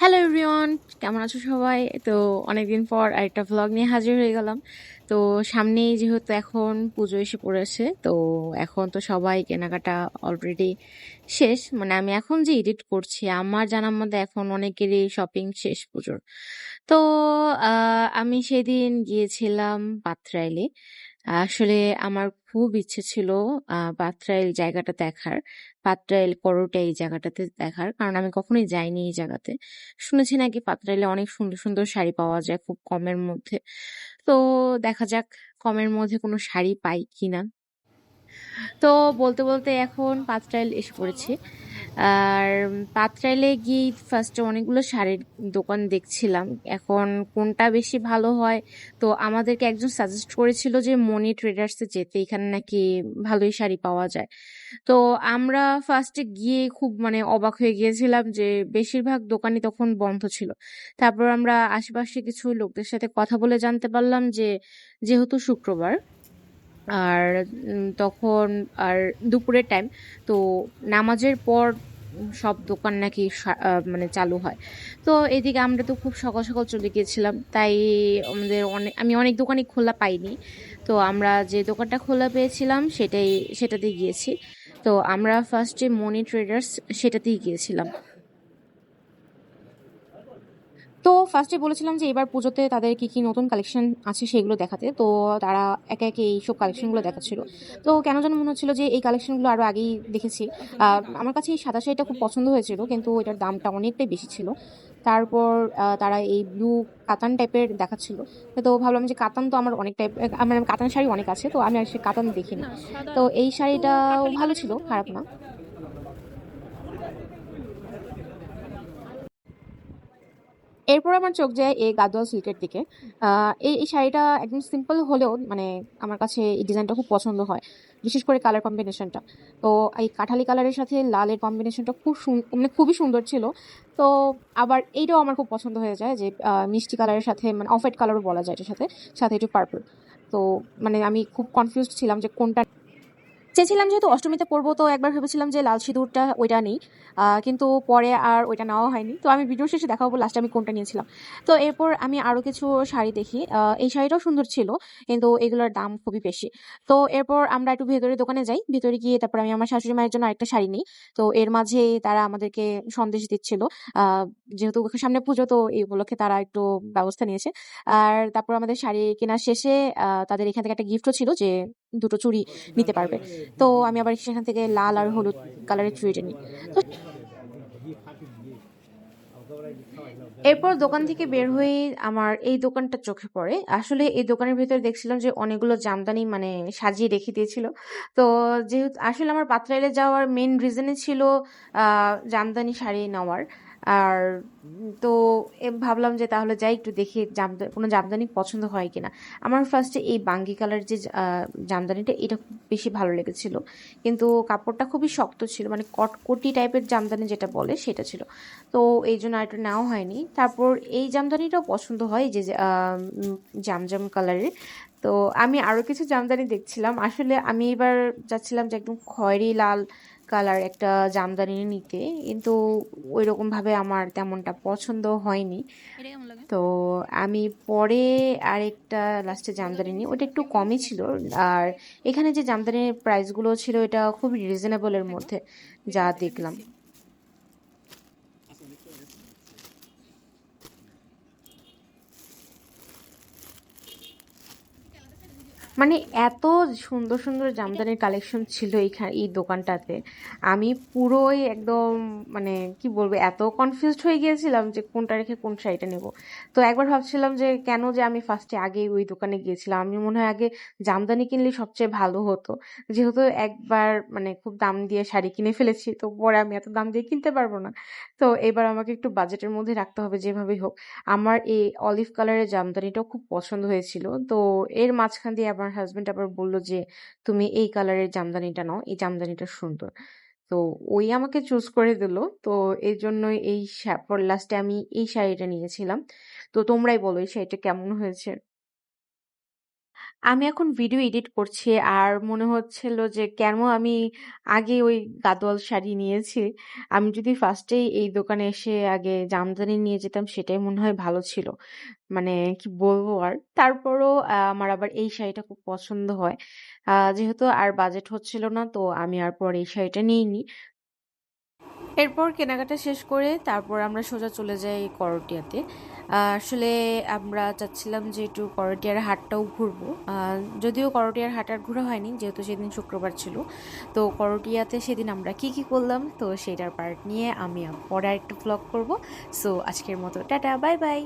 Hello everyone, কেমন আছো সবাই? তো অনেকদিন পর আরেকটা ভ্লগ নিয়ে হাজির হয়ে গেলাম। তো সামনেই যেহেতু এখন পুজো এসে পড়েছে, তো এখন তো সবাই কেনাকাটা অলরেডি শেষ। মানে আমি এখন যে এডিট করছি, আমার জানার মধ্যে এখন অনেকেরই শপিং শেষ পুজোর। তো আমি সেদিন গিয়েছিলাম পাত্রাইলে। আসলে আমার খুব ইচ্ছে ছিল পাত্রাইল জায়গাটা দেখার, পাত্রাইল করোটা এই জায়গাটাতে দেখার, কারণ আমি কখনোই যাইনি এই জায়গাতে। শুনেছি নাকি পাত্রাইলে অনেক সুন্দর সুন্দর শাড়ি পাওয়া যায় খুব কমের মধ্যে। তো দেখা যাক কমের মধ্যে কোনো শাড়ি পাই কিনা। তো বলতে বলতে এখন পাত্রাইল এসে পড়েছি। আর পাত্রাইলে গিয়ে ফার্স্টে অনেকগুলো শাড়ির দোকান দেখছিলাম, এখন কোনটা বেশি ভালো হয়। তো আমাদেরকে একজন সাজেস্ট করেছিল যে মনি ট্রেডার্সে যেতে, এখানে নাকি ভালোই শাড়ি পাওয়া যায়। তো আমরা ফার্স্টে গিয়ে খুব মানে অবাক হয়ে গিয়েছিলাম যে বেশিরভাগ দোকানই তখন বন্ধ ছিল। তারপর আমরা আশেপাশে কিছু লোকদের সাথে কথা বলে জানতে পারলাম যে যেহেতু শুক্রবার আর তখন আর দুপুরের টাইম, তো নামাজের পর সব দোকান নাকি মানে চালু হয়। তো এদিকে আমরা তো খুব সকাল সকাল চলে গিয়েছিলাম, তাই আমাদের আমি অনেক দোকানই খোলা পাইনি। তো আমরা যে দোকানটা খোলা পেয়েছিলাম সেটাতেই গিয়েছি। তো আমরা ফার্স্টে মনি ট্রেডার্স সেটাতেই গিয়েছিলাম। তো ফার্স্টে বলেছিলাম যে এবার পুজোতে তাদের কি কি নতুন কালেকশন আছে সেগুলো দেখাতে। তো তারা একে একে এইসব কালেকশনগুলো দেখাচ্ছিল। তো কেন যেন মনে হচ্ছিল যে এই কালেকশনগুলো আরো আগেই দেখেছি। আমার কাছে এই সাদা শাড়িটা খুব পছন্দ হয়েছিল, কিন্তু এটার দামটা অনেকটাই বেশি ছিল। তারপর তারা এই ব্লু কাতান টাইপের দেখাচ্ছিল। তো ভাবলাম যে কাতান তো আমার অনেক টাইপ, আমার কাতান শাড়ি অনেক আছে, তো আমি আর সে কাতান দেখিনি। তো এই শাড়িটাও ভালো ছিল, খারাপ না। এরপর আমার চোখ যায় এই গাদোয়াল সিল্কের দিকে। এই শাড়িটা একদম সিম্পল হলেও মানে আমার কাছে এই ডিজাইনটা খুব পছন্দ হয়, বিশেষ করে কালার কম্বিনেশনটা। তো এই কাঠালি কালারের সাথে লালের কম্বিনেশনটা মানে খুবই সুন্দর ছিল। তো আবার এইটাও আমার খুব পছন্দ হয়ে যায় যে মিষ্টি কালারের সাথে, মানে অফ হোয়াইট কালারও বলা যায় এটার সাথে, সাথে একটু পার্পল। তো মানে আমি খুব কনফিউজড ছিলাম যে কোনটা চেয়েছিলাম। যেহেতু অষ্টমীতে পরবো, তো একবার ভেবেছিলাম যে লাল সিঁদুরটা ওইটা নেই, কিন্তু পরে আর ওইটা নেওয়া হয়নি। তো আমি ভিডিও শেষে দেখাবো লাস্টে আমি কোনটা নিয়েছিলাম। তো এরপর আমি আরো কিছু শাড়ি দেখি, এই শাড়িটাও সুন্দর ছিল, কিন্তু এগুলোর দাম খুবই বেশি। তো এরপর আমরা একটু ভেতরে দোকানে যাই, ভেতরে গিয়ে তারপর আমি আমার শাশুড়ি মায়ের জন্য একটা শাড়ি নিই। তো এর মাঝে তারা আমাদেরকে সন্দেশ দিচ্ছিল, যেহেতু সামনে পুজো, তো এই উপলক্ষে তারা একটু ব্যবস্থা নিয়েছে। আর তারপর আমাদের শাড়ি কেনা শেষে তাদের এখান থেকে একটা গিফটও ছিল যে দুটো চুড়ি নিতে পারবে। তো আমি আবার সেখান থেকে লাল আর হলুদ কালারের চুড়িটা নিই। তো এরপর দোকান থেকে বের হয়ে আমার এই দোকানটা চোখে পড়ে। আসলে এই দোকানের ভেতরে দেখছিলাম যে অনেকগুলো জামদানি মানে সাজিয়ে রেখে দিয়েছিল। তো যেহেতু আসলে আমার পাত্রাইলে যাওয়ার মেন রিজনই ছিল জামদানি শাড়ি নেওয়ার। আর তো ভাবলাম যে তাহলে যাই একটু দেখি কোনো জামদানি পছন্দ হয় কিনা। আমার ফার্স্টে এই বাঙ্গি কালার যে জামদানিটা, এটা খুব বেশি ভালো লেগেছিল, কিন্তু কাপড়টা খুবই শক্ত ছিল, মানে কটকটি টাইপের জামদানি যেটা বলে সেটা ছিল। তো এই জন্য আর এটা নেওয়া হয়নি। তারপর এই জামদানিটাও পছন্দ হয়, যে জামজাম কালারের। তো আমি আরো কিছু জামদানি দেখছিলাম, আসলে আমি এবার যাচ্ছিলাম যে একদম খয়েরি লাল কালার একটা জামদানি নিতে, কিন্তু ওই রকম ভাবে আমার তেমনটা পছন্দ হয়নি। তো আমি পরে আরেকটা লাস্টে জামদানি নিই, ওটা একটু কমই ছিল। আর এখানে যে জামদানির প্রাইসগুলো ছিল, এটা খুবই রিজনেবলের মধ্যে যা দেখলাম। মানে এত সুন্দর সুন্দর জামদানির কালেকশন ছিল এই দোকানটাতে, আমি পুরোই একদম মানে কি বলবো, এত কনফিউজড হয়ে গিয়েছিলাম যে কোনটা রেখে কোন শাড়িটা নেব। তো একবার ভাবছিলাম যে কেন যে আমি ফার্স্টে আগে ওই দোকানে গিয়েছিলাম, আমি মনে হয় আগে জামদানি কিনলে সবচেয়ে ভালো হতো। যেহেতু একবার মানে খুব দাম দিয়ে শাড়ি কিনে ফেলেছি, তো পরে আমি এত দাম দিয়ে কিনতে পারবো না। তো এবার আমাকে একটু বাজেটের মধ্যে রাখতে হবে যেভাবেই হোক। আমার এই অলিভ কালারের জামদানিটাও খুব পছন্দ হয়েছিল। তো এর মাঝখান দিয়ে আমার হাজবেন্ড আবার বলল যে তুমি এই কালারের জামদানিটা নাও, এই জামদানিটা সুন্দর। তো ওই আমাকে চুজ করে দিল। তো এই জন্যই পর লাস্টে আমি এই শাড়িটা নিয়েছিলাম। তো তোমরাই বলো এই শাড়িটা কেমন হয়েছে। আমি এখন ভিডিও এডিট করছি আর মনে হচ্ছিল যে কেন আমি আগে ওই গাদোয়াল শাড়ি নিয়েছি। আমি যদি ফার্স্টেই এই দোকানে এসে আগে জামদানি নিয়ে যেতাম সেটাই মনে হয় ভালো ছিল। মানে কি বলবো আর, তারপরও আমার আবার এই শাড়িটা খুব পছন্দ হয়। যেহেতু আর বাজেট হচ্ছিল না তো আমি আর পর এই শাড়িটা নিইনি। এরপর কেনাকাটা শেষ করে তারপর আমরা সোজা চলে যাই করটিয়াতে। আসলে আমরা চাচ্ছিলাম যে একটু করটিয়ার হাটটাও ঘুরবো। যদিও করটিয়ার হাট আর ঘোরা হয়নি যেহেতু সেদিন শুক্রবার ছিল। তো করটিয়াতে সেদিন আমরা কি কি করলাম তো সেটার পার্ট নিয়ে আমি পরে আরেকটা ব্লগ করব। সো আজকের মতো টাটা, বাই বাই।